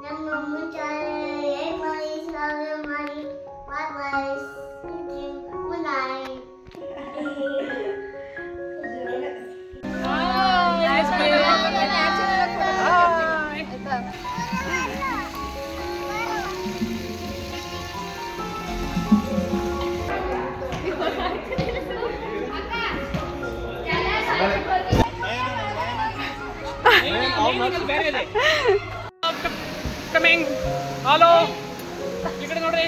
ನಮ್ಮ ಮುಂಚಾನೆ ಮಾಡಿ ಸಾವಿರ ಮಾಡಿ bye good night. Coming hello ಈ ಕಡೆ ನೋಡ್ರಿ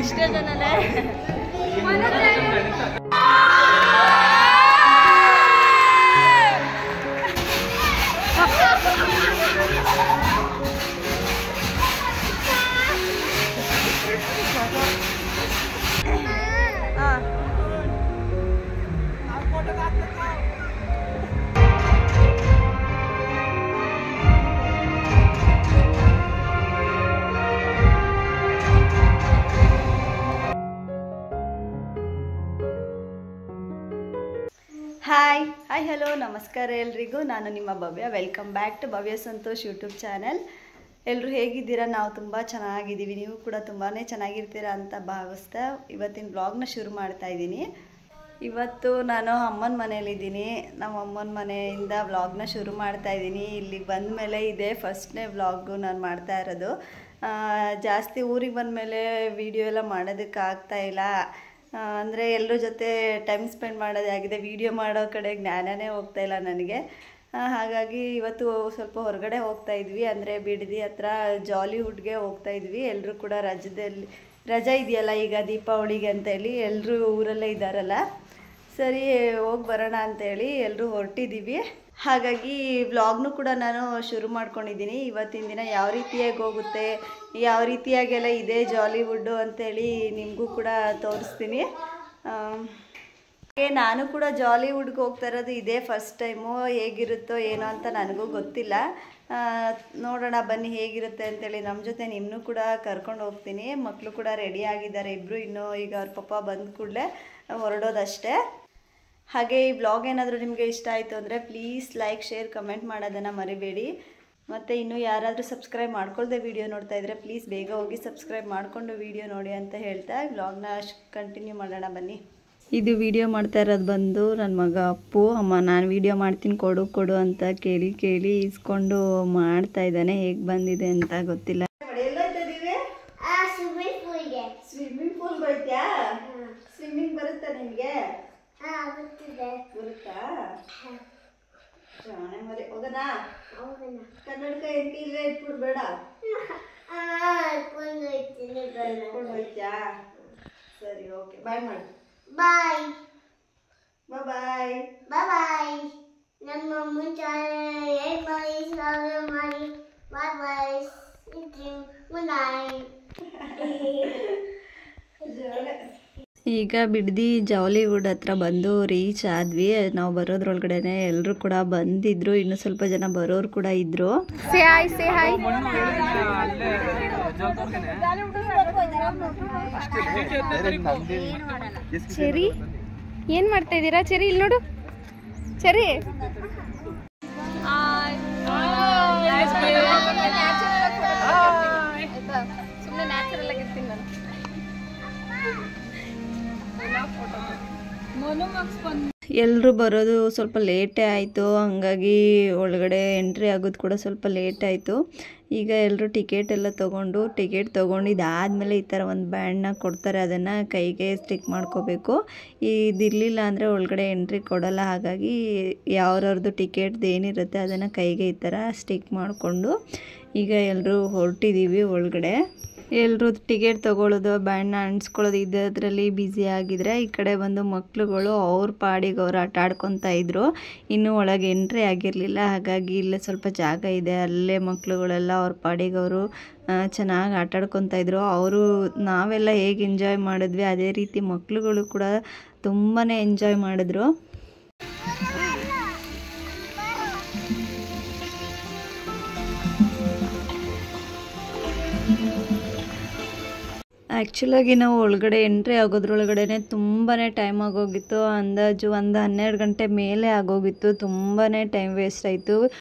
ಇಷ್ಟೇ ಜನನೇ ಹಾಯ್ ಹಲೋ ನಮಸ್ಕಾರ ಎಲ್ರಿಗೂ. ನಾನು ನಿಮ್ಮ Bhavya. Welcome back to Bhavya Santosh YouTube channel. ಎಲ್ಲರೂ ಹೇಗಿದ್ದೀರಾ? ನಾವು ತುಂಬ ಚೆನ್ನಾಗಿದ್ದೀವಿ. ನೀವು ಕೂಡ ತುಂಬಾ ಚೆನ್ನಾಗಿರ್ತೀರಾ ಅಂತ ಭಾವಿಸ್ತಾ ಇವತ್ತಿನ ಬ್ಲಾಗ್ನ ಶುರು ಮಾಡ್ತಾ ಇದ್ದೀನಿ. ಇವತ್ತು ನಾನು ಅಮ್ಮನ ಮನೇಲಿದ್ದೀನಿ. ನಮ್ಮ ಅಮ್ಮನ ಮನೆಯಿಂದ ವ್ಲಾಗ್ನ ಶುರು ಮಾಡ್ತಾ ಇದ್ದೀನಿ. ಇಲ್ಲಿಗೆ ಬಂದ ಮೇಲೆ ಇದೇ ಫಸ್ಟ್ನೇ ವ್ಲಾಗು ನಾನು ಮಾಡ್ತಾ ಇರೋದು. ಜಾಸ್ತಿ ಊರಿಗೆ ಬಂದಮೇಲೆ ವಿಡಿಯೋ ಎಲ್ಲ ಮಾಡೋದಕ್ಕೆ ಆಗ್ತಾಯಿಲ್ಲ. ಅಂದರೆ ಎಲ್ಲರ ಜೊತೆ ಟೈಮ್ ಸ್ಪೆಂಡ್ ಮಾಡೋದಾಗಿದೆ. ವಿಡಿಯೋ ಮಾಡೋ ಕಡೆ ಜ್ಞಾನನೇ ಹೋಗ್ತಾಯಿಲ್ಲ ನನಗೆ. ಹಾಗಾಗಿ ಇವತ್ತು ಸ್ವಲ್ಪ ಹೊರಗಡೆ ಹೋಗ್ತಾ ಇದ್ವಿ. ಅಂದರೆ ಬಿಡದಿ ಹತ್ರ ಜಾಲಿವುಡ್ಗೆ ಹೋಗ್ತಾ ಇದ್ವಿ. ಎಲ್ಲರೂ ಕೂಡ ರಜೆ ಇದೆಯಲ್ಲ ಈಗ ದೀಪಾವಳಿಗೆ ಅಂತೇಳಿ ಎಲ್ಲರೂ ಊರಲ್ಲೇ ಇದ್ದಾರಲ್ಲ, ಸರಿ ಹೋಗಿ ಬರೋಣ ಅಂತೇಳಿ ಎಲ್ಲರೂ ಹೊರಟಿದ್ದೀವಿ. ಹಾಗಾಗಿ ವ್ಲಾಗ್ನು ಕೂಡ ನಾನು ಶುರು ಮಾಡ್ಕೊಂಡಿದ್ದೀನಿ. ಇವತ್ತಿನ ದಿನ ಯಾವ ರೀತಿಯಾಗಿ ಹೋಗುತ್ತೆ, ಯಾವ ರೀತಿಯಾಗೆಲ್ಲ ಇದೆ ಜಾಲಿವುಡ್ಡು ಅಂತೇಳಿ ನಿಮಗೂ ಕೂಡ ತೋರಿಸ್ತೀನಿ. ನಾನು ಕೂಡ ಜಾಲಿವುಡ್ಗೆ ಹೋಗ್ತಾ ಇರೋದು ಇದೇ ಫಸ್ಟ್ ಟೈಮು. ಹೇಗಿರುತ್ತೋ ಏನೋ ಅಂತ ನನಗೂ ಗೊತ್ತಿಲ್ಲ. ನೋಡೋಣ ಬನ್ನಿ ಹೇಗಿರುತ್ತೆ ಅಂತೇಳಿ. ನಮ್ಮ ಜೊತೆ ನಿಮ್ಮನ್ನು ಕೂಡ ಕರ್ಕೊಂಡು ಹೋಗ್ತೀನಿ. ಮಕ್ಕಳು ಕೂಡ ರೆಡಿ ಆಗಿದ್ದಾರೆ ಇಬ್ಬರು. ಇನ್ನೂ ಈಗ ಅವ್ರ ಪಪ್ಪ ಬಂದ ಕೂಡಲೇ ಹೊರಡೋದಷ್ಟೇ. ಹಾಗೆ ಈ ವ್ಲಾಗ್ ಏನಾದರೂ ನಿಮಗೆ ಇಷ್ಟ ಆಯಿತು ಅಂದರೆ ಪ್ಲೀಸ್ ಲೈಕ್, ಶೇರ್, ಕಮೆಂಟ್ ಮಾಡೋದನ್ನು ಮರಿಬೇಡಿ. ಮತ್ತು ಇನ್ನೂ ಯಾರಾದರೂ ಸಬ್ಸ್ಕ್ರೈಬ್ ಮಾಡ್ಕೊಳ್ದೆ ವೀಡಿಯೋ ನೋಡ್ತಾ ಇದ್ದರೆ ಪ್ಲೀಸ್ ಬೇಗ ಹೋಗಿ ಸಬ್ಸ್ಕ್ರೈಬ್ ಮಾಡಿಕೊಂಡು ವೀಡಿಯೋ ನೋಡಿ ಅಂತ ಹೇಳ್ತಾ ವ್ಲಾಗ್ನ ಕಂಟಿನ್ಯೂ ಮಾಡೋಣ ಬನ್ನಿ. ಇದು ವಿಡಿಯೋ ಮಾಡ್ತಾ ಇರೋದು ಬಂದು ನನ್ನ ಮಗ ಅಪ್ಪು. ಅಮ್ಮ ನಾನು ವಿಡಿಯೋ ಮಾಡ್ತೀನಿ ಕೊಡು ಅಂತ ಕೇಳಿ ಇಸ್ಕೊಂಡು ಮಾಡ್ತಾ ಇದ್ದಾನೆ. ಹೇಗೆ ಬಂದಿದೆ ಅಂತ ಗೊತ್ತಿಲ್ಲ. ಸ್ವಿಮ್ಮಿಂಗ್ ಪೂಲ್ ಬರುತ್ತಾ? ಸ್ವಿಮ್ಮಿಂಗ್ ಬರುತ್ತಾ ನಿಮಗೆ? ಬರುತ್ತಾ? ಹೋಗೋಣ. ಕನ್ನಡಕ ಇಲ್ಲೇ ಇಟ್ಬಿಡ್ಬೇಡ. ಸರಿ, ಓಕೆ, ಬಾಯ್ ಮಾಡಿ. ಬಾಯ್ ಬಾಯ್ ಬಾಯ್. ನಮ್ಮ ಮುಂಚಾನೆ ಮಾಡಿ ಸಾವಿರ ಮಾಡಿ ಬಾಯ್ ಗುಡ್ ನೈಟ್. ಈಗ ಬಿಡದಿ ಜಾಲಿವುಡ್ ಹತ್ರ ಬಂದು ರೀಚ್ ಆದ್ವಿ. ನಾವು ಬರೋದ್ರೊಳಗಡೆ ಎಲ್ಲರೂ ಕೂಡ ಬಂದಿದ್ರು. ಇನ್ನು ಸ್ವಲ್ಪ ಜನ ಬರೋರು ಕೂಡ ಇದ್ರು. ಚೆರಿ ಏನ್ ಮಾಡ್ತಾ ಇದ್ದೀರಾ? ಚೆರಿ ಇಲ್ಲಿ ನೋಡು. ಚೆರಿ ಸುಮ್ಮನೆ ನ್ಯಾಚುರಲ್ ಆಗಿರ್ತೀನಿ ನಾನು. ಎಲ್ಲರೂ ಬರೋದು ಸ್ವಲ್ಪ ಲೇಟೇ ಆಯಿತು. ಹಂಗಾಗಿ ಒಳಗಡೆ ಎಂಟ್ರಿ ಆಗೋದು ಕೂಡ ಸ್ವಲ್ಪ ಲೇಟ್ ಆಯಿತು. ಈಗ ಎಲ್ಲರೂ ಟಿಕೆಟ್ ಎಲ್ಲ ತೊಗೊಂಡಿದ್ದಾದಮೇಲೆ ಈ ಥರ ಒಂದು ಬ್ಯಾಂಡ್ನ ಕೊಡ್ತಾರೆ. ಅದನ್ನು ಕೈಗೆ ಸ್ಟಿಕ್ ಮಾಡ್ಕೋಬೇಕು. ಇದಿರಲಿಲ್ಲ ಅಂದರೆ ಒಳಗಡೆ ಎಂಟ್ರಿ ಕೊಡೋಲ್ಲ. ಹಾಗಾಗಿ ಯಾವ್ರವ್ರದ್ದು ಟಿಕೆಟ್ದು ಏನಿರುತ್ತೆ ಅದನ್ನು ಕೈಗೆ ಈ ಥರ ಸ್ಟಿಕ್ ಮಾಡಿಕೊಂಡು ಈಗ ಎಲ್ಲರೂ ಹೊರಟಿದ್ದೀವಿ ಒಳಗಡೆ. ಎಲ್ಲರೂ ಟಿಕೆಟ್ ತೊಗೊಳ್ಳೋದು, ಬ್ಯಾಂಡ್ನ ಅಂಟಿಸ್ಕೊಳ್ಳೋದು ಇದರಲ್ಲಿ ಬ್ಯುಸಿ ಆಗಿದ್ರೆ, ಈ ಕಡೆ ಬಂದು ಮಕ್ಳುಗಳು ಅವ್ರ ಪಾಡಿಗೆ ಅವ್ರು ಆಟ ಆಡ್ಕೊತಾ ಇದ್ರು. ಇನ್ನೂ ಒಳಗೆ ಎಂಟ್ರಿ ಆಗಿರಲಿಲ್ಲ. ಹಾಗಾಗಿ ಇಲ್ಲೇ ಸ್ವಲ್ಪ ಜಾಗ ಇದೆ, ಅಲ್ಲೇ ಮಕ್ಳುಗಳೆಲ್ಲ ಅವ್ರ ಪಾಡಿಗೆ ಅವರು ಚೆನ್ನಾಗಿ ಆಟ ಆಡ್ಕೊತಾ ಇದ್ರು. ಅವರು ನಾವೆಲ್ಲ ಹೇಗೆ ಎಂಜಾಯ್ ಮಾಡಿದ್ವಿ ಅದೇ ರೀತಿ ಮಕ್ಳುಗಳು ಕೂಡ ತುಂಬಾ ಎಂಜಾಯ್ ಮಾಡಿದ್ರು. ಆ್ಯಕ್ಚುಲಾಗಿ ನಾವು ಒಳಗಡೆ ಎಂಟ್ರಿ ಆಗೋದ್ರೊಳಗಡೆ ತುಂಬ ತುಂಬಾ ಟೈಮ್ ಆಗೋಗಿತ್ತು. ಅಂದಾಜು ಒಂದು 12 ಗಂಟೆ ಮೇಲೆ ಆಗೋಗಿತ್ತು. ತುಂಬಾ ಟೈಮ್ ವೇಸ್ಟ್ ಆಯಿತು.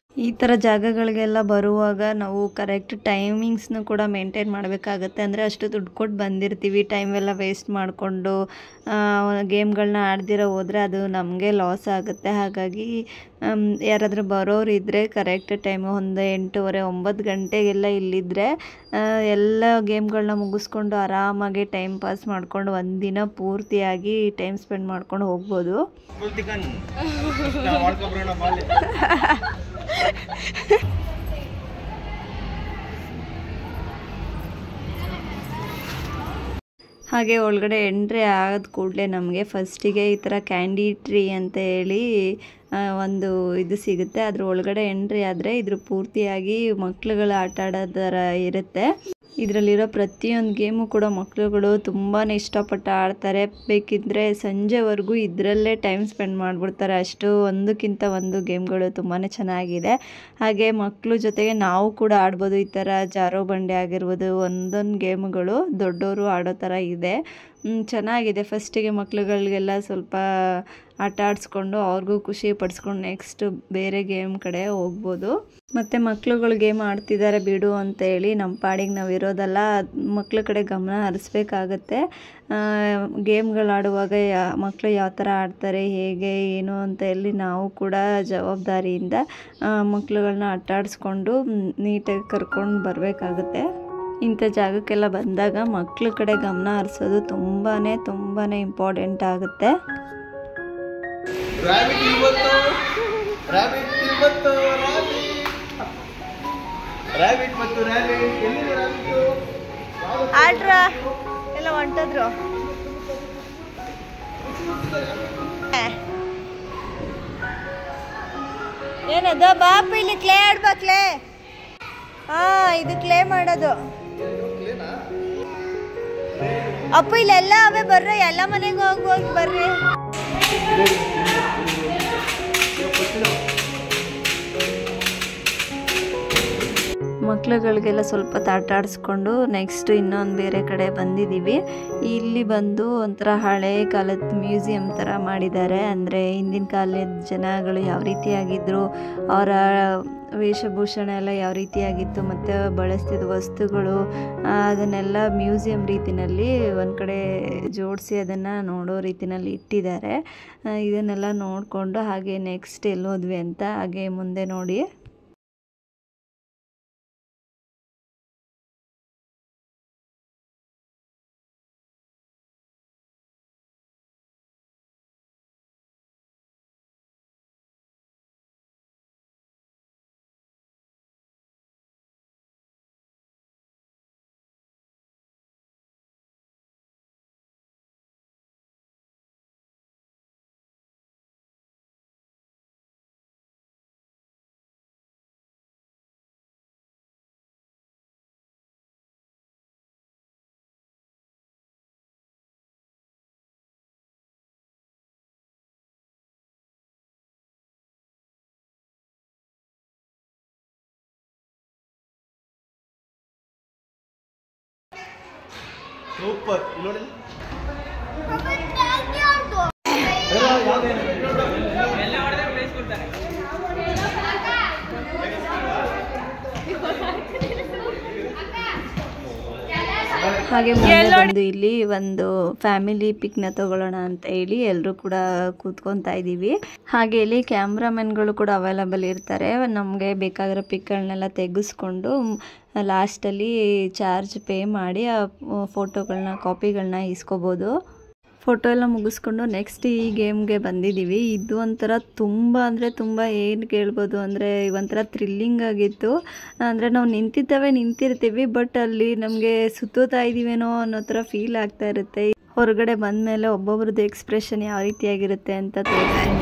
ಈ ಥರ ಜಾಗಗಳಿಗೆಲ್ಲ ಬರುವಾಗ ನಾವು ಕರೆಕ್ಟ್ ಟೈಮಿಂಗ್ಸ್ನು ಕೂಡ ಮೇಂಟೈನ್ ಮಾಡಬೇಕಾಗತ್ತೆ. ಅಂದರೆ ಅಷ್ಟು ದುಡ್ಡು ಕೊಟ್ಟು ಬಂದಿರ್ತೀವಿ, ಟೈಮ್ ಎಲ್ಲ ವೇಸ್ಟ್ ಮಾಡಿಕೊಂಡು ಗೇಮ್ಗಳನ್ನ ಆಡ್ದಿರೋ ಹೋದರೆ ಅದು ನಮಗೆ ಲಾಸ್ ಆಗುತ್ತೆ. ಹಾಗಾಗಿ ಯಾರಾದರೂ ಬರೋರು ಇದ್ದರೆ ಕರೆಕ್ಟ್ ಟೈಮು ಒಂದು 8:30 9 ಗಂಟೆಗೆಲ್ಲ ಇಲ್ಲಿದ್ದರೆ ಎಲ್ಲ ಗೇಮ್ಗಳನ್ನ ಮುಗಿಸ್ಕೊಂಡು ಆರಾಮಾಗಿ ಟೈಮ್ ಪಾಸ್ ಮಾಡ್ಕೊಂಡು ಒಂದಿನ ಪೂರ್ತಿಯಾಗಿ ಟೈಮ್ ಸ್ಪೆಂಡ್ ಮಾಡ್ಕೊಂಡು ಹೋಗ್ಬೋದು. ಹಾಗೆ ಒಳಗಡೆ ಎಂಟ್ರಿ ಆದ ಕೂಡಲೇ ನಮಗೆ ಫಸ್ಟಿಗೆ ಈ ಥರ ಕ್ಯಾಂಡಿ ಟ್ರೀ ಅಂತ ಹೇಳಿ ಒಂದು ಇದು ಸಿಗುತ್ತೆ. ಅದ್ರ ಒಳಗಡೆ ಎಂಟ್ರಿ ಆದರೆ ಇದ್ರ ಪೂರ್ತಿಯಾಗಿ ಮಕ್ಳುಗಳು ಆಟ ಆಡೋದರ ಇರುತ್ತೆ. ಇದರಲ್ಲಿರೋ ಪ್ರತಿಯೊಂದು ಗೇಮು ಕೂಡ ಮಕ್ಕಳುಗಳು ತುಂಬಾ ಇಷ್ಟಪಟ್ಟು ಆಡ್ತಾರೆ. ಬೇಕಿದ್ದರೆ ಸಂಜೆವರೆಗೂ ಇದರಲ್ಲೇ ಟೈಮ್ ಸ್ಪೆಂಡ್ ಮಾಡಿಬಿಡ್ತಾರೆ. ಅಷ್ಟು ಒಂದಕ್ಕಿಂತ ಒಂದು ಗೇಮ್ಗಳು ತುಂಬಾ ಚೆನ್ನಾಗಿದೆ. ಹಾಗೆ ಮಕ್ಕಳು ಜೊತೆಗೆ ನಾವು ಕೂಡ ಆಡ್ಬೋದು. ಈ ಥರ ಜಾರೋ ಬಂಡೆ ಆಗಿರ್ಬೋದು, ಒಂದೊಂದು ಗೇಮ್ಗಳು ದೊಡ್ಡವರು ಆಡೋ ಥರ ಇದೆ. ಚೆನ್ನಾಗಿದೆ. ಫಸ್ಟಿಗೆ ಮಕ್ಳುಗಳಿಗೆಲ್ಲ ಸ್ವಲ್ಪ ಆಟ ಆಡಿಸ್ಕೊಂಡು ಅವ್ರಿಗೂ ಖುಷಿ ಪಡಿಸ್ಕೊಂಡು ನೆಕ್ಸ್ಟ್ ಬೇರೆ ಗೇಮ್ ಕಡೆ ಹೋಗ್ಬೋದು. ಮತ್ತು ಮಕ್ಳುಗಳು ಗೇಮ್ ಆಡ್ತಿದ್ದಾರೆ ಬಿಡು ಅಂತೇಳಿ ನಮ್ಮ ಪಾಡಿಗೆ ನಾವು ಇರೋದಲ್ಲ, ಮಕ್ಳ ಕಡೆ ಗಮನ ಹರಿಸ್ಬೇಕಾಗತ್ತೆ. ಗೇಮ್ಗಳು ಆಡುವಾಗ ಮಕ್ಕಳು ಯಾವ ಥರ ಆಡ್ತಾರೆ, ಹೇಗೆ ಏನು ಅಂತ ಹೇಳಿ ನಾವು ಕೂಡ ಜವಾಬ್ದಾರಿಯಿಂದ ಮಕ್ಳುಗಳನ್ನ ಆಟ ಆಡಿಸ್ಕೊಂಡು ನೀಟಾಗಿ ಕರ್ಕೊಂಡು ಬರಬೇಕಾಗುತ್ತೆ. ಇಂಥ ಜಾಗಕ್ಕೆಲ್ಲ ಬಂದಾಗ ಮಕ್ಳ ಕಡೆ ಗಮನ ಹರಿಸೋದು ತುಂಬಾ ಇಂಪಾರ್ಟೆಂಟ್ ಆಗುತ್ತೆ. ಆಡ್ರ ಎಲ್ಲ ಹೊಂಟದ್ರು. ಏನದ ಬಾಪ ಇಲ್ಲಿ ಕ್ಲೇ ಆಡ್ಬೇಕ್ಲೇ. ಇದು ಕ್ಲೇ ಮಾಡೋದು. ಅಪ್ಪ ಇಲ್ಲೆಲ್ಲ ಅವೇ ಬರ್ರಿ, ಎಲ್ಲ ಮನೆಗೆ ಹೋಗಿ ಬರ್ರಿ. ಮಕ್ಳುಗಳಿಗೆಲ್ಲ ಸ್ವಲ್ಪ ಆಟ ಆಡಿಸ್ಕೊಂಡು ನೆಕ್ಸ್ಟ್ ಇನ್ನೊಂದು ಬೇರೆ ಕಡೆ ಬಂದಿದ್ದೀವಿ. ಇಲ್ಲಿ ಬಂದು ಒಂಥರ ಹಳೆ ಕಾಲದ ಮ್ಯೂಸಿಯಂ ಥರ ಮಾಡಿದ್ದಾರೆ. ಅಂದರೆ ಹಿಂದಿನ ಕಾಲದ ಜನಗಳು ಯಾವ ರೀತಿಯಾಗಿದ್ದರು, ಅವರ ವೇಷಭೂಷಣ ಎಲ್ಲ ಯಾವ ರೀತಿಯಾಗಿತ್ತು ಮತ್ತು ಬಳಸ್ತಿದ್ದ ವಸ್ತುಗಳು ಅದನ್ನೆಲ್ಲ ಮ್ಯೂಸಿಯಂ ರೀತಿಯಲ್ಲಿ ಒಂದು ಕಡೆ ಜೋಡಿಸಿ ಅದನ್ನು ನೋಡೋ ರೀತಿಯಲ್ಲಿ ಇಟ್ಟಿದ್ದಾರೆ. ಇದನ್ನೆಲ್ಲ ನೋಡಿಕೊಂಡು ಹಾಗೆ ನೆಕ್ಸ್ಟ್ ಎಲ್ಲೋದ್ವಿ ಅಂತ ಹಾಗೆ ಮುಂದೆ ನೋಡಿ. ಸೂಪರ್ ನೋಡಿ. ಹಾಗೆ ಮುಂದೆ ಬಂದು ಇಲ್ಲಿ ಒಂದು ಫ್ಯಾಮಿಲಿ ಪಿಕ್ನ ತಗೊಳ್ಳೋಣ ಅಂತ ಹೇಳಿ ಎಲ್ಲರೂ ಕೂಡ ಕೂತ್ಕೊತಾ ಇದ್ದೀವಿ. ಹಾಗೆ ಇಲ್ಲಿ ಕ್ಯಾಮ್ರಾಮನ್ಗಳು ಕೂಡ ಅವೈಲಬಲ್ ಇರ್ತಾರೆ. ನಮಗೆ ಬೇಕಾಗಿರೋ ಪಿಕ್ಗಳನ್ನೆಲ್ಲ ತೆಗೆಸ್ಕೊಂಡು ಲಾಸ್ಟಲ್ಲಿ ಚಾರ್ಜ್ ಪೇ ಮಾಡಿ ಆ ಫೋಟೋಗಳನ್ನ ಕಾಪಿಗಳನ್ನ ಇಸ್ಕೋಬೋದು. ಫೋಟೋ ಎಲ್ಲ ಮುಗಿಸ್ಕೊಂಡು ನೆಕ್ಸ್ಟ್ ಈ ಗೇಮ್ಗೆ ಬಂದಿದ್ದೀವಿ. ಇದು ಒಂಥರ ತುಂಬ ಅಂದರೆ ತುಂಬ ಏನು ಕೇಳ್ಬೋದು ಅಂದರೆ ಒಂಥರ ಥ್ರಿಲ್ಲಿಂಗ್ ಆಗಿತ್ತು. ಅಂದರೆ ನಾವು ನಿಂತಿರ್ತೀವಿ ಬಟ್ ಅಲ್ಲಿ ನಮಗೆ ಸುತ್ತೋತಾ ಇದ್ದೀವೇನೋ ಅನ್ನೋ ಥರ ಫೀಲ್ ಆಗ್ತಾ ಇರುತ್ತೆ. ಹೊರಗಡೆ ಬಂದಮೇಲೆ ಒಬ್ಬೊಬ್ರದ್ದು ಎಕ್ಸ್ಪ್ರೆಷನ್ ಯಾವ ರೀತಿಯಾಗಿರುತ್ತೆ ಅಂತ ತೋರಿಸ್ತೀನಿ.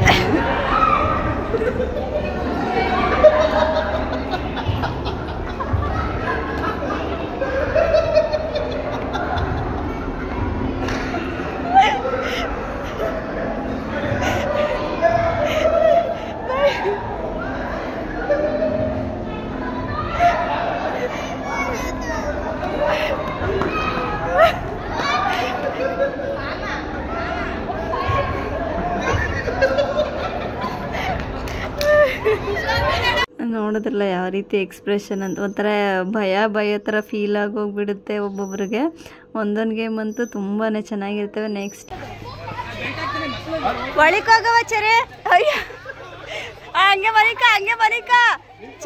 ನೋಡಿದ್ರಲ್ಲ ಯಾವ ರೀತಿ ಎಕ್ಸ್ಪ್ರೆಷನ್ ಅಂತ, ಒಂಥರ ಭಯ ಥರ ಫೀಲ್ ಆಗೋಗ್ಬಿಡುತ್ತೆ ಒಬ್ಬೊಬ್ರಿಗೆ. ಒಂದೊಂದು ಗೇಮ್ ಅಂತೂ ತುಂಬಾ ಚೆನ್ನಾಗಿರ್ತವೆ. ನೆಕ್ಸ್ಟ್ ಒಳಿಕೋಗವ ಚೆರಿ, ಅಯ್ಯ ಹಂಗೆ ಮನಿಕ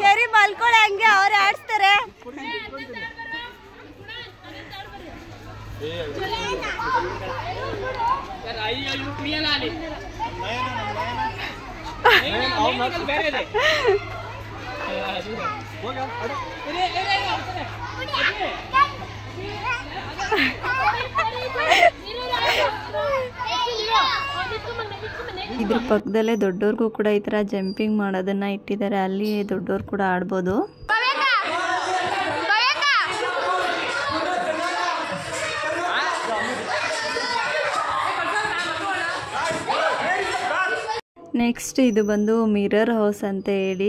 ಚೆರಿ ಮಲ್ಕೊಳ್ಳಿ, ಹಂಗೆ ಅವ್ರು ಆಡಿಸ್ತಾರೆ. ಇದ್ರ ಪಕ್ಕದಲ್ಲೇ ದೊಡ್ಡವ್ರಿಗೂ ಕೂಡ ಈ ಥರ ಜಂಪಿಂಗ್ ಮಾಡೋದನ್ನ ಇಟ್ಟಿದ್ದಾರೆ. ಅಲ್ಲಿ ದೊಡ್ಡವ್ರು ಕೂಡ ಆಡ್ಬೋದು. ನೆಕ್ಸ್ಟ್ ಇದು ಬಂದು ಮಿರರ್ ಹೌಸ್ ಅಂತ ಹೇಳಿ,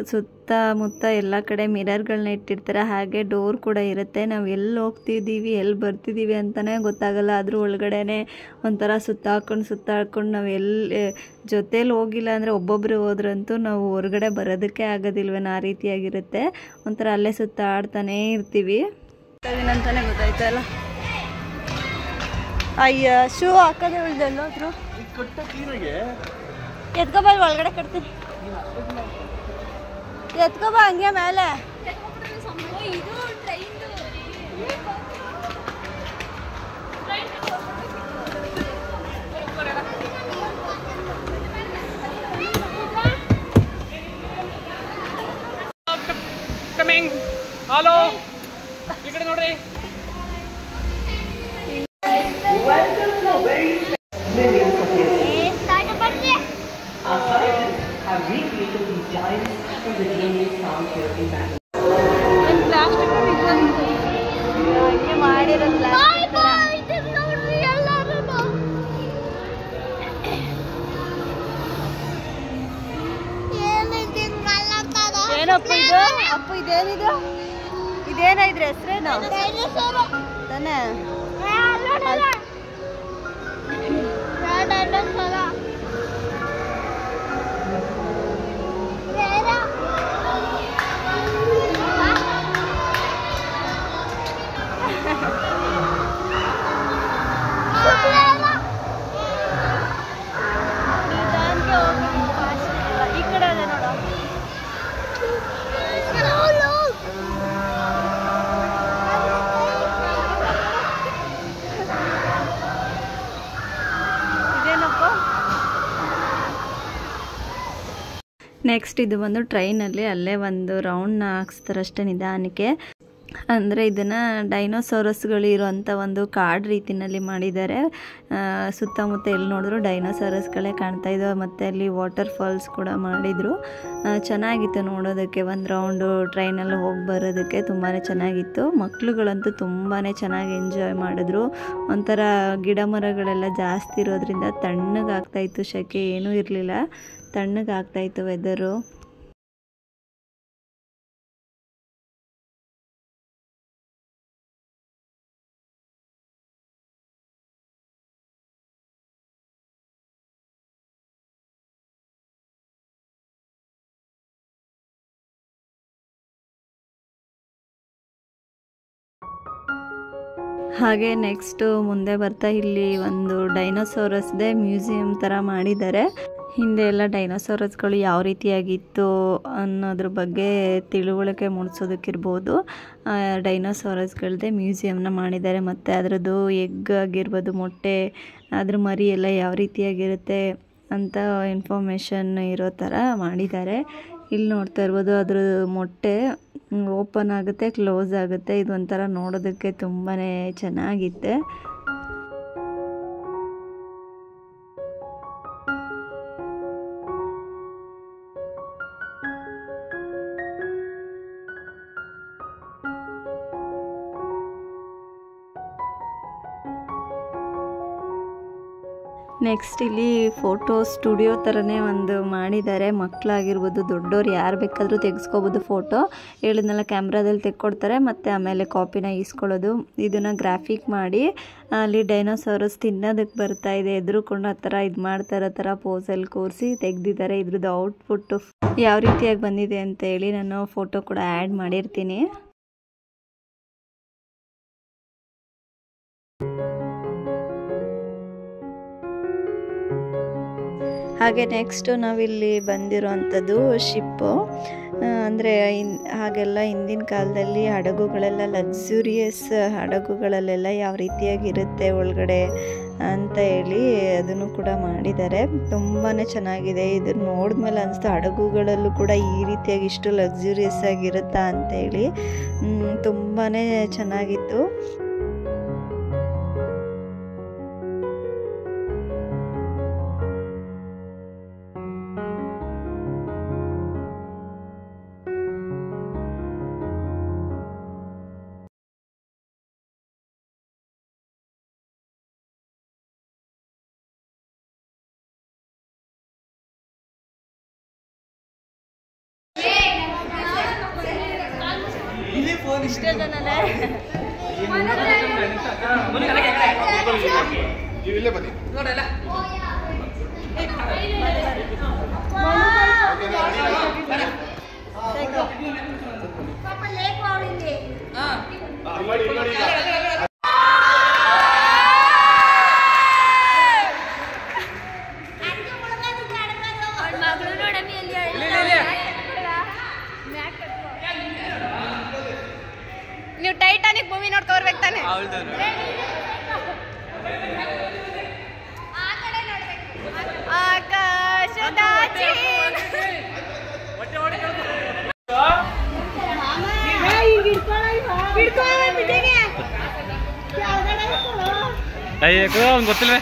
ಸುತ್ತಮುತ್ತ ಎಲ್ಲ ಕಡೆ ಮಿರರ್ಗಳನ್ನ ಇಟ್ಟಿರ್ತಾರೆ. ಹಾಗೆ ಡೋರ್ ಕೂಡ ಇರುತ್ತೆ. ನಾವು ಎಲ್ಲಿ ಹೋಗ್ತಿದ್ದೀವಿ ಎಲ್ಲಿ ಬರ್ತಿದ್ದೀವಿ ಅಂತಲೇ ಗೊತ್ತಾಗಲ್ಲ. ಅದ್ರ ಒಳಗಡೆನೆ ಒಂಥರ ಸುತ್ತಾಡ್ಕೊಂಡು ನಾವು ಎಲ್ಲಿ ಜೊತೇಲಿ ಹೋಗಿಲ್ಲ ಅಂದರೆ ಒಬ್ಬೊಬ್ಬರು ಹೋದ್ರಂತೂ ನಾವು ಹೊರಗಡೆ ಬರೋದಕ್ಕೆ ಆಗೋದಿಲ್ವೇನೋ, ಆ ರೀತಿಯಾಗಿರುತ್ತೆ. ಒಂಥರ ಅಲ್ಲೇ ಸುತ್ತಾಡ್ತಾನೇ ಇರ್ತೀವಿ ಅಂತಲೇ ಗೊತ್ತಾಯ್ತಲ್ಲ. ಅಯ್ಯ ಶೂ ಹಾಕೋದೇ ಉಳಿದೆಲ್ಲೋದ್ರು. ಎತ್ಕೊಬ, ಒಳಗಡೆ ಕಟ್ತೀನಿ. ಎತ್ಕೊಬ ಹಂಗೆ ಮೇಲೆ. ಕಮಿಂಗ್. ಹಲೋ, ಈ ಕಡೆ ನೋಡ್ರಿ. ಏನಪ್ಪ ಇದು? ಅಪ್ಪ ಇದೇನಿದು? ಇದೇನ ಇದ್ರ ಹೆಸ್ರೇನು ತಾನೇ? ಈ ಕಡೆ ಅದೇ ನೋಡು. ನೆಕ್ಸ್ಟ್ ಇದು ಬಂದು ಟ್ರೈನಲ್ಲಿ ಅಲ್ಲೇ ಒಂದು ರೌಂಡ್ನ ಹಾಕ್ಸ್ತಾರಷ್ಟೇ ನಿಧಾನಕ್ಕೆ. ಅಂದರೆ ಇದನ್ನು ಡೈನೋಸಾರಸ್ಗಳು ಇರೋಂಥ ಒಂದು ಕಾಡು ರೀತಿಯಲ್ಲಿ ಮಾಡಿದ್ದಾರೆ. ಸುತ್ತಮುತ್ತ ಎಲ್ಲಿ ನೋಡಿದ್ರು ಡೈನೋಸಾರಸ್ಗಳೇ ಕಾಣ್ತಾ ಇದ್ದಾವೆ. ಮತ್ತು ಅಲ್ಲಿ ವಾಟರ್ ಫಾಲ್ಸ್ ಕೂಡ ಮಾಡಿದರು. ಚೆನ್ನಾಗಿತ್ತು ನೋಡೋದಕ್ಕೆ. ಒಂದು ರೌಂಡು ಟ್ರೈನಲ್ಲಿ ಹೋಗಿ ಬರೋದಕ್ಕೆ ತುಂಬಾ ಚೆನ್ನಾಗಿತ್ತು. ಮಕ್ಳುಗಳಂತೂ ತುಂಬಾ ಚೆನ್ನಾಗಿ ಎಂಜಾಯ್ ಮಾಡಿದ್ರು. ಒಂಥರ ಗಿಡ ಮರಗಳೆಲ್ಲ ಜಾಸ್ತಿ ಇರೋದ್ರಿಂದ ತಣ್ಣಗಾಗ್ತಾಯಿತ್ತು, ಸೆಕೆ ಏನೂ ಇರಲಿಲ್ಲ, ತಣ್ಣಗಾಗ್ತಾಯಿತ್ತು ವೆದರು. ಹಾಗೆ ನೆಕ್ಸ್ಟು ಮುಂದೆ ಬರ್ತಾ ಇಲ್ಲಿ ಒಂದು ಡೈನೋಸಾರಸ್ದೇ ಮ್ಯೂಸಿಯಂ ಥರ ಮಾಡಿದ್ದಾರೆ. ಹಿಂದೆ ಎಲ್ಲ ಡೈನೋಸಾರಸ್ಗಳು ಯಾವ ರೀತಿಯಾಗಿತ್ತು ಅನ್ನೋದ್ರ ಬಗ್ಗೆ ತಿಳುವಳಿಕೆ ಮೂಡಿಸೋದಕ್ಕಿರ್ಬೋದು ಡೈನೋಸಾರಸ್ಗಳದ್ದೇ ಮ್ಯೂಸಿಯಮ್ನ ಮಾಡಿದ್ದಾರೆ. ಮತ್ತು ಅದರದ್ದು ಎಗ್ ಆಗಿರ್ಬೋದು, ಮೊಟ್ಟೆ, ಅದ್ರ ಮರಿ ಎಲ್ಲ ಯಾವ ರೀತಿಯಾಗಿರುತ್ತೆ ಅಂತ ಇನ್ಫಾರ್ಮೇಷನ್ ಇರೋ ಥರ ಮಾಡಿದ್ದಾರೆ. ಇಲ್ಲಿ ನೋಡ್ತಾ ಇರ್ಬೋದು ಅದ್ರ ಮೊಟ್ಟೆ ಓಪನ್ ಆಗುತ್ತೆ, ಕ್ಲೋಸ್ ಆಗುತ್ತೆ. ಇದು ಒಂಥರ ನೋಡೋದಕ್ಕೆ ತುಂಬಾ ಚೆನ್ನಾಗಿತ್ತೆ. ನೆಕ್ಸ್ಟ್ ಇಲ್ಲಿ ಫೋಟೋ ಸ್ಟುಡಿಯೋ ಥರನೇ ಒಂದು ಮಾಡಿದ್ದಾರೆ. ಮಕ್ಕಳಾಗಿರ್ಬೋದು ದೊಡ್ಡೋರು ಯಾರು ಬೇಕಾದರೂ ತೆಗೆಸ್ಕೋಬೋದು ಫೋಟೋ. ಹೇಳಿದ್ನೆಲ್ಲ ಕ್ಯಾಮ್ರಾದಲ್ಲಿ ತೆಕ್ಕೊಡ್ತಾರೆ ಮತ್ತು ಆಮೇಲೆ ಕಾಪಿನ ಈಸ್ಕೊಳ್ಳೋದು. ಇದನ್ನು ಗ್ರಾಫಿಕ್ ಮಾಡಿ ಅಲ್ಲಿ ಡೈನೋಸಾರಸ್ ತಿನ್ನೋದಕ್ಕೆ ಬರ್ತಾ ಇದೆ ಎದುರುಕೊಂಡು ಆ ಥರ ಇದು ಮಾಡ್ತಾರೋ ಥರ ಪೋಸಲ್ಲಿ ಕೂರಿಸಿ ತೆಗೆದಿದ್ದಾರೆ. ಇದ್ರದ್ದು ಔಟ್ಪುಟ್ಟು ಯಾವ ರೀತಿಯಾಗಿ ಬಂದಿದೆ ಅಂತೇಳಿ ನಾನು ಫೋಟೋ ಕೂಡ ಆ್ಯಡ್ ಮಾಡಿರ್ತೀನಿ. ಹಾಗೆ ನೆಕ್ಸ್ಟು ನಾವಿಲ್ಲಿ ಬಂದಿರೋವಂಥದ್ದು ಶಿಪ್ಪು. ಅಂದರೆ ಹಾಗೆಲ್ಲ ಹಿಂದಿನ ಕಾಲದಲ್ಲಿ ಹಡಗುಗಳೆಲ್ಲ ಲಕ್ಸುರಿಯಸ್ ಹಡಗುಗಳಲ್ಲೆಲ್ಲ ಯಾವ ರೀತಿಯಾಗಿರುತ್ತೆ ಒಳಗಡೆ ಅಂತ ಹೇಳಿ ಅದನ್ನು ಕೂಡ ಮಾಡಿದ್ದಾರೆ. ತುಂಬಾ ಚೆನ್ನಾಗಿದೆ. ಇದನ್ನು ನೋಡಿದ್ಮೇಲೆ ಅನಿಸ್ತು ಹಡಗುಗಳಲ್ಲೂ ಕೂಡ ಈ ರೀತಿಯಾಗಿ ಇಷ್ಟು ಲಕ್ಸುರಿಯಸ್ ಆಗಿರುತ್ತಾ ಅಂತೇಳಿ. ತುಂಬಾ ಚೆನ್ನಾಗಿತ್ತು. ಇಷ್ಟೇ ಜನನೇ ನೀವು ಟೈಟಾನಿಕ್ ಮೂವಿ ನೋಡ್ಕೊರ್ಬೇಕು ತಾನೆ. ಆಕಾಶದಾಚೆ ಅವ್ನು ಗೊತ್ತಿಲ್ವೇ?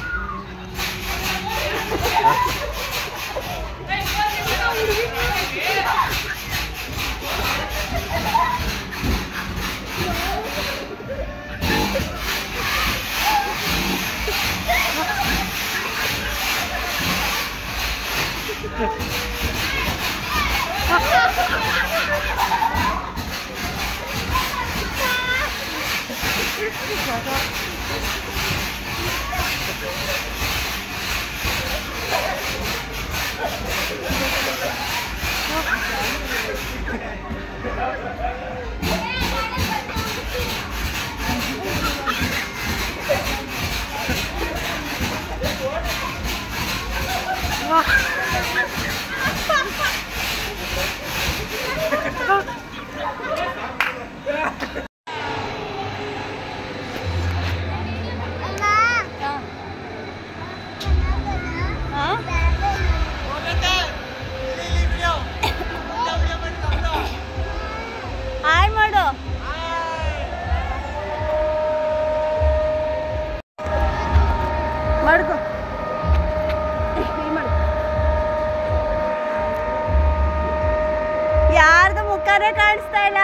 ಹಾಯ್ ಮಾಡು. ಮಾಡ್ಕೊ ಯಾರ್ದು ಮುಖನೇ ಕಾಣಿಸ್ತಾ ಇಲ್ಲ.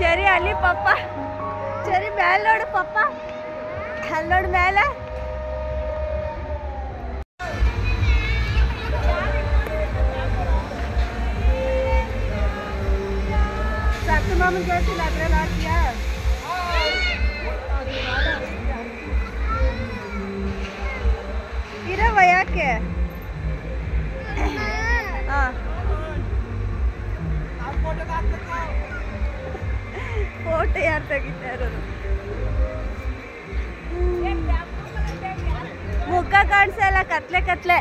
ಚೆರಿ ಅಲ್ಲಿ ಪಪ್ಪ, ಚೆರಿ ಮೇಲೆ ನೋಡು ಪಪ್ಪ, ಅಲ್ಲಿ ನೋಡು ಮೇಲೆ. ಸತ್ತು ಮಾಮನ್ ಕೇಳ್ತಿಲ್ಲ ಅದ್ರಲ್ಲಿ ಹಾಕ್ತೀಯಾ? ಇರವ ಯಾಕೆ? ಫೋಟೋ ಯಾರು ತೆಗಿತಾ ಇರೋದು? ಮುಖ ಕಾಣಿಸಲ್ಲ, ಕತ್ಲೆ ಕತ್ಲೆ.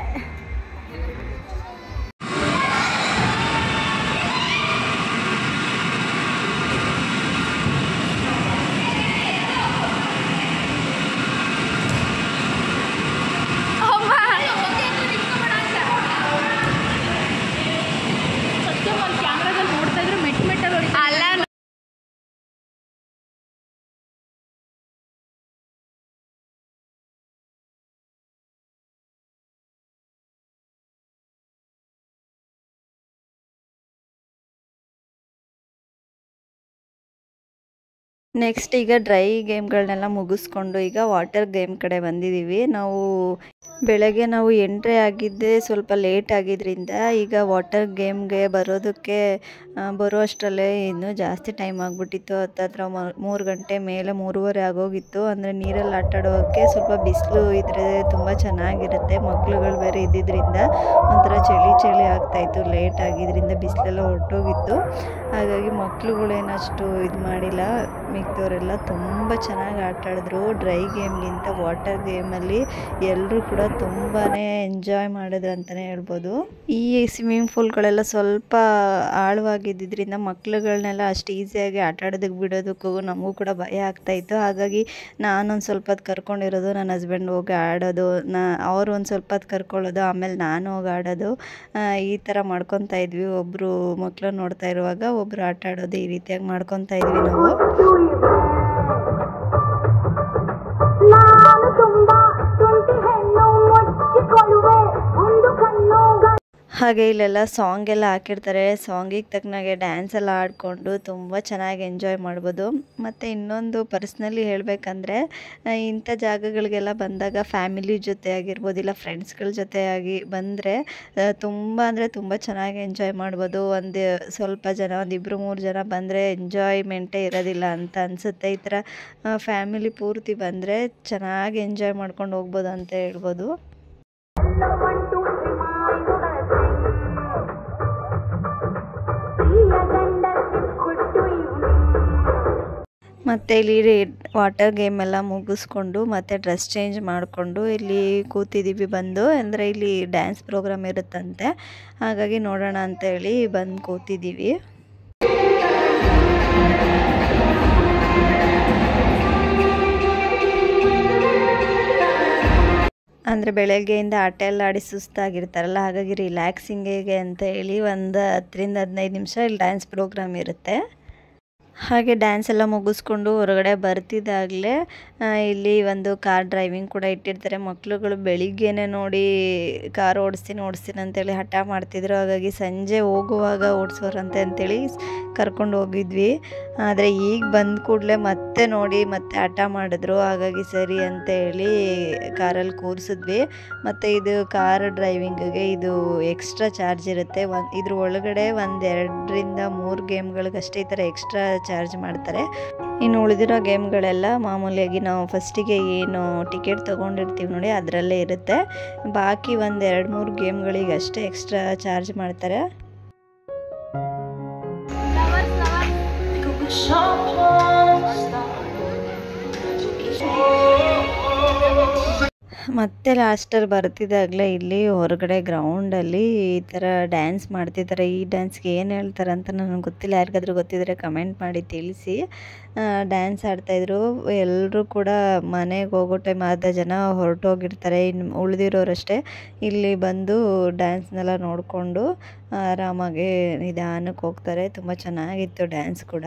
ನೆಕ್ಸ್ಟ್ ಈಗ ಡ್ರೈ ಗೇಮ್ಗಳನ್ನೆಲ್ಲ ಮುಗಿಸ್ಕೊಂಡು ಈಗ ವಾಟರ್ ಗೇಮ್ ಕಡೆ ಬಂದಿದ್ದೀವಿ. ಬೆಳಗ್ಗೆ ನಾವು ಎಂಟ್ರಿ ಆಗಿದ್ದೆ ಸ್ವಲ್ಪ ಲೇಟ್ ಆಗಿದ್ದರಿಂದ ಈಗ ವಾಟರ್ ಗೇಮ್ಗೆ ಬರೋದಕ್ಕೆ ಬರೋ ಅಷ್ಟರಲ್ಲೇ ಇನ್ನೂ ಜಾಸ್ತಿ ಟೈಮ್ ಆಗಿಬಿಟ್ಟಿತ್ತು. ಹತ್ತತ್ರ 3 ಗಂಟೆ ಮೇಲೆ 3:30 ಆಗೋಗಿತ್ತು. ಅಂದರೆ ನೀರಲ್ಲಿ ಆಟಾಡೋಕ್ಕೆ ಸ್ವಲ್ಪ ಬಿಸಿಲು ಇದ್ದರೆ ತುಂಬ ಚೆನ್ನಾಗಿರುತ್ತೆ. ಮಕ್ಳುಗಳು ಬೇರೆ ಇದ್ದಿದ್ದರಿಂದ ಒಂಥರ ಚಳಿ ಆಗ್ತಾಯಿತ್ತು. ಲೇಟ್ ಆಗಿದ್ದರಿಂದ ಬಿಸಿಲೆಲ್ಲ ಹೊರಟೋಗಿತ್ತು. ಹಾಗಾಗಿ ಮಕ್ಳುಗಳೇನಷ್ಟು ಇದು ಮಾಡಿಲ್ಲ. ಮಿಕ್ದವರೆಲ್ಲ ತುಂಬ ಚೆನ್ನಾಗಿ ಆಟಾಡಿದ್ರು. ಡ್ರೈ ಗೇಮ್ಗಿಂತ ವಾಟರ್ ಗೇಮಲ್ಲಿ ಎಲ್ಲರೂ ಕೂಡ ತುಂಬಾ ಎಂಜಾಯ್ ಮಾಡಿದ್ರು ಅಂತಲೇ ಹೇಳ್ಬೋದು. ಈ ಸ್ವಿಮ್ಮಿಂಗ್ ಪೂಲ್ಗಳೆಲ್ಲ ಸ್ವಲ್ಪ ಆಳವಾಗಿದ್ದರಿಂದ ಮಕ್ಳುಗಳನ್ನೆಲ್ಲ ಅಷ್ಟು ಈಸಿಯಾಗಿ ಆಟಾಡೋದಕ್ಕೆ ಬಿಡೋದಕ್ಕೂ ನಮಗೂ ಕೂಡ ಭಯ ಆಗ್ತಾಯಿತ್ತು. ಹಾಗಾಗಿ ನಾನೊಂದು ಸ್ವಲ್ಪ ಹೊತ್ತು ಕರ್ಕೊಂಡಿರೋದು, ನನ್ನ ಹಸ್ಬೆಂಡ್ ಹೋಗಿ ಆಡೋದು, ಅವರು ಒಂದು ಸ್ವಲ್ಪ ಹೊತ್ತು ಕರ್ಕೊಳ್ಳೋದು, ಆಮೇಲೆ ನಾನು ಹೋಗಿ ಆಡೋದು, ಈ ಥರ ಮಾಡ್ಕೊತಾ ಇದ್ವಿ. ಒಬ್ಬರು ಮಕ್ಕಳು ನೋಡ್ತಾ ಇರುವಾಗ ಒಬ್ಬರು ಆಟ ಆಡೋದು, ಈ ರೀತಿಯಾಗಿ ಮಾಡ್ಕೊತಾ ಇದ್ವಿ ನಾವು. ಹಾಗೆ ಇಲ್ಲೆಲ್ಲ ಸಾಂಗ್ ಎಲ್ಲ ಹಾಕಿರ್ತಾರೆ. ಸಾಂಗಿಗೆ ತಕ್ಕನಾಗೆ ಡ್ಯಾನ್ಸ್ ಎಲ್ಲ ಆಡಿಕೊಂಡು ತುಂಬ ಚೆನ್ನಾಗಿ ಎಂಜಾಯ್ ಮಾಡ್ಬೋದು. ಮತ್ತು ಇನ್ನೊಂದು ಪರ್ಸ್ನಲಿ ಹೇಳಬೇಕಂದ್ರೆ ಇಂಥ ಜಾಗಗಳಿಗೆಲ್ಲ ಬಂದಾಗ ಫ್ಯಾಮಿಲಿ ಜೊತೆ ಆಗಿರ್ಬೋದು, ಇಲ್ಲ ಫ್ರೆಂಡ್ಸ್ಗಳ ಜೊತೆಯಾಗಿ ಬಂದರೆ ತುಂಬ ಅಂದರೆ ತುಂಬ ಚೆನ್ನಾಗಿ ಎಂಜಾಯ್ ಮಾಡ್ಬೋದು. ಸ್ವಲ್ಪ ಜನ, 1-2-3 ಜನ ಬಂದರೆ ಎಂಜಾಯ್ಮೆಂಟೇ ಇರೋದಿಲ್ಲ ಅಂತ ಅನಿಸುತ್ತೆ. ಈ ಥರ ಫ್ಯಾಮಿಲಿ ಪೂರ್ತಿ ಬಂದರೆ ಚೆನ್ನಾಗಿ ಎಂಜಾಯ್ ಮಾಡ್ಕೊಂಡು ಹೋಗ್ಬೋದು ಅಂತ ಹೇಳ್ಬೋದು. ಮತ್ತು ಇಲ್ಲಿ ವಾಟರ್ ಗೇಮ್ ಎಲ್ಲ ಮುಗಿಸ್ಕೊಂಡು ಮತ್ತು ಡ್ರೆಸ್ ಚೇಂಜ್ ಮಾಡಿಕೊಂಡು ಇಲ್ಲಿ ಕೂತಿದ್ದೀವಿ ಬಂದು. ಅಂದರೆ ಇಲ್ಲಿ ಡ್ಯಾನ್ಸ್ ಪ್ರೋಗ್ರಾಮ್ ಇರುತ್ತಂತೆ, ಹಾಗಾಗಿ ನೋಡೋಣ ಅಂತೇಳಿ ಬಂದು ಕೂತಿದ್ದೀವಿ. ಅಂದರೆ ಬೆಳಗ್ಗೆಯಿಂದ ಆಟ ಎಲ್ಲ ಆಡಿ ಸುಸ್ತಾಗಿರ್ತಾರಲ್ಲ, ಹಾಗಾಗಿ ರಿಲ್ಯಾಕ್ಸಿಂಗಿಗೆ ಅಂತ ಹೇಳಿ ಒಂದು 10-15 ನಿಮಿಷ ಇಲ್ಲಿ ಡ್ಯಾನ್ಸ್ ಪ್ರೋಗ್ರಾಮ್ ಇರುತ್ತೆ. ಹಾಗೆ ಡ್ಯಾನ್ಸ್ ಎಲ್ಲ ಮುಗಿಸ್ಕೊಂಡು ಹೊರಗಡೆ ಬರ್ತಿದ್ದಾಗಲೇ ಇಲ್ಲಿ ಒಂದು ಕಾರ್ ಡ್ರೈವಿಂಗ್ ಕೂಡ ಇಟ್ಟಿರ್ತಾರೆ. ಮಕ್ಳುಗಳು ಬೆಳಿಗ್ಗೆನೇ ನೋಡಿ ಕಾರ್ ಓಡಿಸ್ತೀನಿ ಅಂತೇಳಿ ಹಠ ಮಾಡ್ತಿದ್ರು. ಹಾಗಾಗಿ ಸಂಜೆ ಹೋಗುವಾಗ ಓಡಿಸೋರಂತೆ ಅಂತೇಳಿ ಕರ್ಕೊಂಡು ಹೋಗಿದ್ವಿ. ಆದರೆ ಈಗ ಬಂದ ಕೂಡಲೇ ಮತ್ತೆ ನೋಡಿ ಮತ್ತೆ ಹಠ ಮಾಡಿದ್ರು. ಹಾಗಾಗಿ ಸರಿ ಅಂತೇಳಿ ಕಾರಲ್ಲಿ ಕೂರಿಸಿದ್ವಿ. ಮತ್ತು ಇದು ಕಾರ್ ಡ್ರೈವಿಂಗಿಗೆ ಇದು ಎಕ್ಸ್ಟ್ರಾ ಚಾರ್ಜ್ ಇರುತ್ತೆ. ಇದ್ರ ಒಳಗಡೆ 2-3 ಗೇಮ್ಗಳಿಗಷ್ಟೇ ಈ ಥರ ಎಕ್ಸ್ಟ್ರಾ ಚಾರ್ಜ್ ಮಾಡ್ತಾರೆ. ಇನ್ನು ಉಳಿದಿರೋ ಗೇಮ್ಗಳೆಲ್ಲ ಮಾಮೂಲಿಯಾಗಿ ನಾವು ಫಸ್ಟಿಗೆ ಏನು ಟಿಕೆಟ್ ತೊಗೊಂಡಿರ್ತೀವಿ ನೋಡಿ ಅದರಲ್ಲೇ ಇರುತ್ತೆ. ಬಾಕಿ 1-2-3 ಗೇಮ್ಗಳಿಗೆ ಅಷ್ಟೇ ಎಕ್ಸ್ಟ್ರಾ ಚಾರ್ಜ್ ಮಾಡ್ತಾರೆ. ಮತ್ತೆ ಲಾಸ್ಟಲ್ಲಿ ಬರ್ತಿದ್ದಾಗಲೇ ಇಲ್ಲಿ ಹೊರಗಡೆ ಗ್ರೌಂಡಲ್ಲಿ ಈ ಥರ ಡ್ಯಾನ್ಸ್ ಮಾಡ್ತಿದ್ದಾರೆ. ಈ ಡ್ಯಾನ್ಸ್ಗೆ ಏನು ಹೇಳ್ತಾರೆ ಅಂತ ನನಗೆ ಗೊತ್ತಿಲ್ಲ. ಯಾರಿಗಾದ್ರೂ ಗೊತ್ತಿದ್ದರೆ ಕಮೆಂಟ್ ಮಾಡಿ ತಿಳಿಸಿ. ಡ್ಯಾನ್ಸ್ ಆಡ್ತಾಯಿದ್ರು. ಎಲ್ಲರೂ ಕೂಡ ಮನೆಗೆ ಹೋಗೋ ಟೈಮ್ ಅರ್ಧ ಜನ ಹೊರಟೋಗಿರ್ತಾರೆ. ಇನ್ನು ಉಳಿದಿರೋರಷ್ಟೇ ಇಲ್ಲಿ ಬಂದು ಡ್ಯಾನ್ಸ್ನೆಲ್ಲ ನೋಡಿಕೊಂಡು ಆರಾಮಾಗಿ ನಿಧಾನಕ್ಕೆ ಹೋಗ್ತಾರೆ. ತುಂಬ ಚೆನ್ನಾಗಿತ್ತು ಡ್ಯಾನ್ಸ್ ಕೂಡ.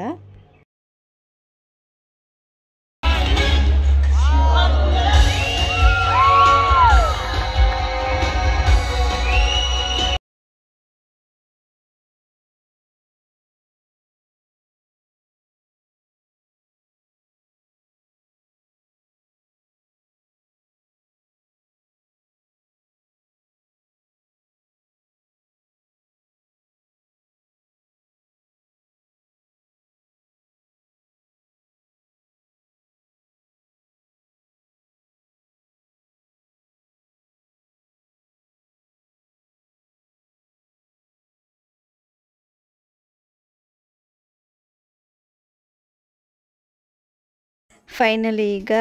ಫೈನಲಿ ಈಗ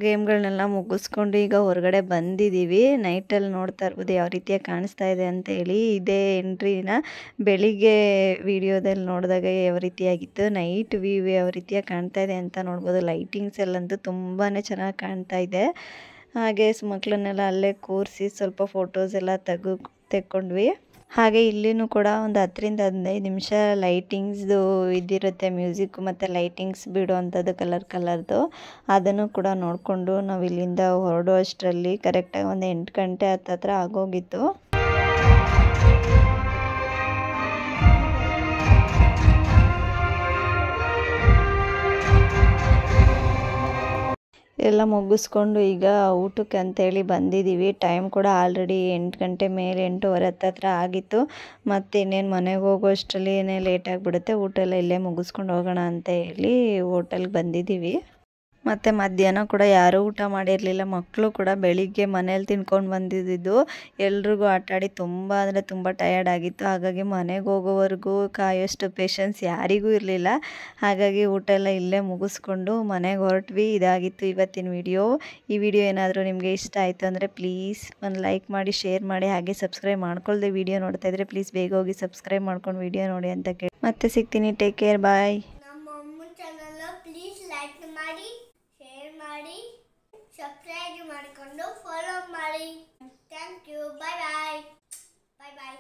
ಗೇಮ್ಗಳನ್ನೆಲ್ಲ ಮುಗಿಸ್ಕೊಂಡು ಈಗ ಹೊರಗಡೆ ಬಂದಿದ್ದೀವಿ. ನೈಟಲ್ಲಿ ನೋಡ್ತಾ ಇರ್ಬೋದು ಯಾವ ರೀತಿಯಾಗಿ ಕಾಣಿಸ್ತಾ ಇದೆ ಅಂತ ಹೇಳಿ. ಇದೇ ಎಂಟ್ರಿನ ಬೆಳಿಗ್ಗೆ ವಿಡಿಯೋದಲ್ಲಿ ನೋಡಿದಾಗ ಯಾವ ರೀತಿಯಾಗಿತ್ತು, ನೈಟ್ ವ್ಯೂ ಯಾವ ರೀತಿಯಾಗಿ ಕಾಣ್ತಾ ಇದೆ ಅಂತ ನೋಡ್ಬೋದು. ಲೈಟಿಂಗ್ಸ್ ಎಲ್ಲಂತೂ ತುಂಬಾ ಚೆನ್ನಾಗಿ ಕಾಣ್ತಾ ಇದೆ. ಹಾಗೆ ಮಕ್ಕಳನ್ನೆಲ್ಲ ಅಲ್ಲೇ ಕೂರಿಸಿ ಸ್ವಲ್ಪ ಫೋಟೋಸ್ ಎಲ್ಲ ತೆಕ್ಕೊಂಡ್ವಿ. ಹಾಗೆ ಇಲ್ಲಿನೂ ಕೂಡ ಒಂದು 10-15 ನಿಮಿಷ ಲೈಟಿಂಗ್ಸ್ದು ಇದಿರುತ್ತೆ, ಮ್ಯೂಸಿಕ್ ಮತ್ತು ಲೈಟಿಂಗ್ಸ್ ಬಿಡುವಂಥದ್ದು ಕಲರ್ದು. ಅದನ್ನು ಕೂಡ ನೋಡಿಕೊಂಡು ನಾವು ಇಲ್ಲಿಂದ ಹೊರಡೋ ಅಷ್ಟರಲ್ಲಿ ಕರೆಕ್ಟಾಗಿ ಒಂದು 8 ಗಂಟೆ ಹತ್ರ ಆಗೋಗಿತ್ತು. ಎಲ್ಲ ಮುಗಿಸ್ಕೊಂಡು ಈಗ ಊಟಕ್ಕೆ ಅಂತೇಳಿ ಬಂದಿದ್ದೀವಿ. ಟೈಮ್ ಕೂಡ ಆಲ್ರೆಡಿ 8 ಗಂಟೆ ಮೇಲೆ 8:15 ಹತ್ತತ್ರ ಆಗಿತ್ತು. ಮತ್ತು ಇನ್ನೇನು ಮನೆಗೆ ಹೋಗೋ ಅಷ್ಟರಲ್ಲಿ ಲೇಟ್ ಆಗಿಬಿಡುತ್ತೆ. ಊಟ ಎಲ್ಲ ಇಲ್ಲೇ ಮುಗಿಸ್ಕೊಂಡು ಹೋಗೋಣ ಅಂತ ಹೇಳಿ ಹೋಟೆಲ್ಗೆ ಬಂದಿದ್ದೀವಿ. ಮತ್ತು ಮಧ್ಯಾಹ್ನ ಕೂಡ ಯಾರೂ ಊಟ ಮಾಡಿರಲಿಲ್ಲ. ಮಕ್ಕಳು ಕೂಡ ಬೆಳಿಗ್ಗೆ ಮನೇಲಿ ತಿನ್ಕೊಂಡು ಬಂದಿದ್ದು ಎಲ್ರಿಗೂ ಆಟಾಡಿ ತುಂಬ ಅಂದರೆ ತುಂಬ ಟಯರ್ಡ್ ಆಗಿತ್ತು. ಹಾಗಾಗಿ ಮನೆಗೆ ಹೋಗೋವರೆಗೂ ಕಾಯೋಷ್ಟು ಪೇಷನ್ಸ್ ಯಾರಿಗೂ ಇರಲಿಲ್ಲ. ಹಾಗಾಗಿ ಊಟ ಎಲ್ಲ ಇಲ್ಲೇ ಮುಗಿಸ್ಕೊಂಡು ಮನೆಗೆ ಹೊರಟ್ವಿ. ಇದಾಗಿತ್ತು ಇವತ್ತಿನ ವಿಡಿಯೋ. ಈ ವಿಡಿಯೋ ಏನಾದರೂ ನಿಮಗೆ ಇಷ್ಟ ಆಯಿತು ಅಂದರೆ ಪ್ಲೀಸ್ ಒಂದು ಲೈಕ್ ಮಾಡಿ, ಶೇರ್ ಮಾಡಿ, ಹಾಗೆ ಸಬ್ಸ್ಕ್ರೈಬ್ ಮಾಡ್ಕೊಳ್ದೆ ವಿಡಿಯೋ ನೋಡ್ತಾ ಇದ್ದರೆ ಪ್ಲೀಸ್ ಬೇಗ ಹೋಗಿ ಸಬ್ಸ್ಕ್ರೈಬ್ ಮಾಡ್ಕೊಂಡು ವಿಡಿಯೋ ನೋಡಿ ಅಂತ ಕೇಳಿ ಮತ್ತೆ ಸಿಗ್ತೀನಿ. Take care, bye. ನಮ್ಮ ಅಮ್ಮನ ಚಾನಲ್ ಪ್ಲೀಸ್ ಲೈಕ್ ಮಾಡಿ, ಶೇರ್ ಮಾಡಿ, ಸಬ್ಸ್ಕ್ರೈಬ್ ಮಾಡಿಕೊಂಡು ಫಾಲೋ ಮಾಡಿ. Thank you. Bye bye. Bye bye.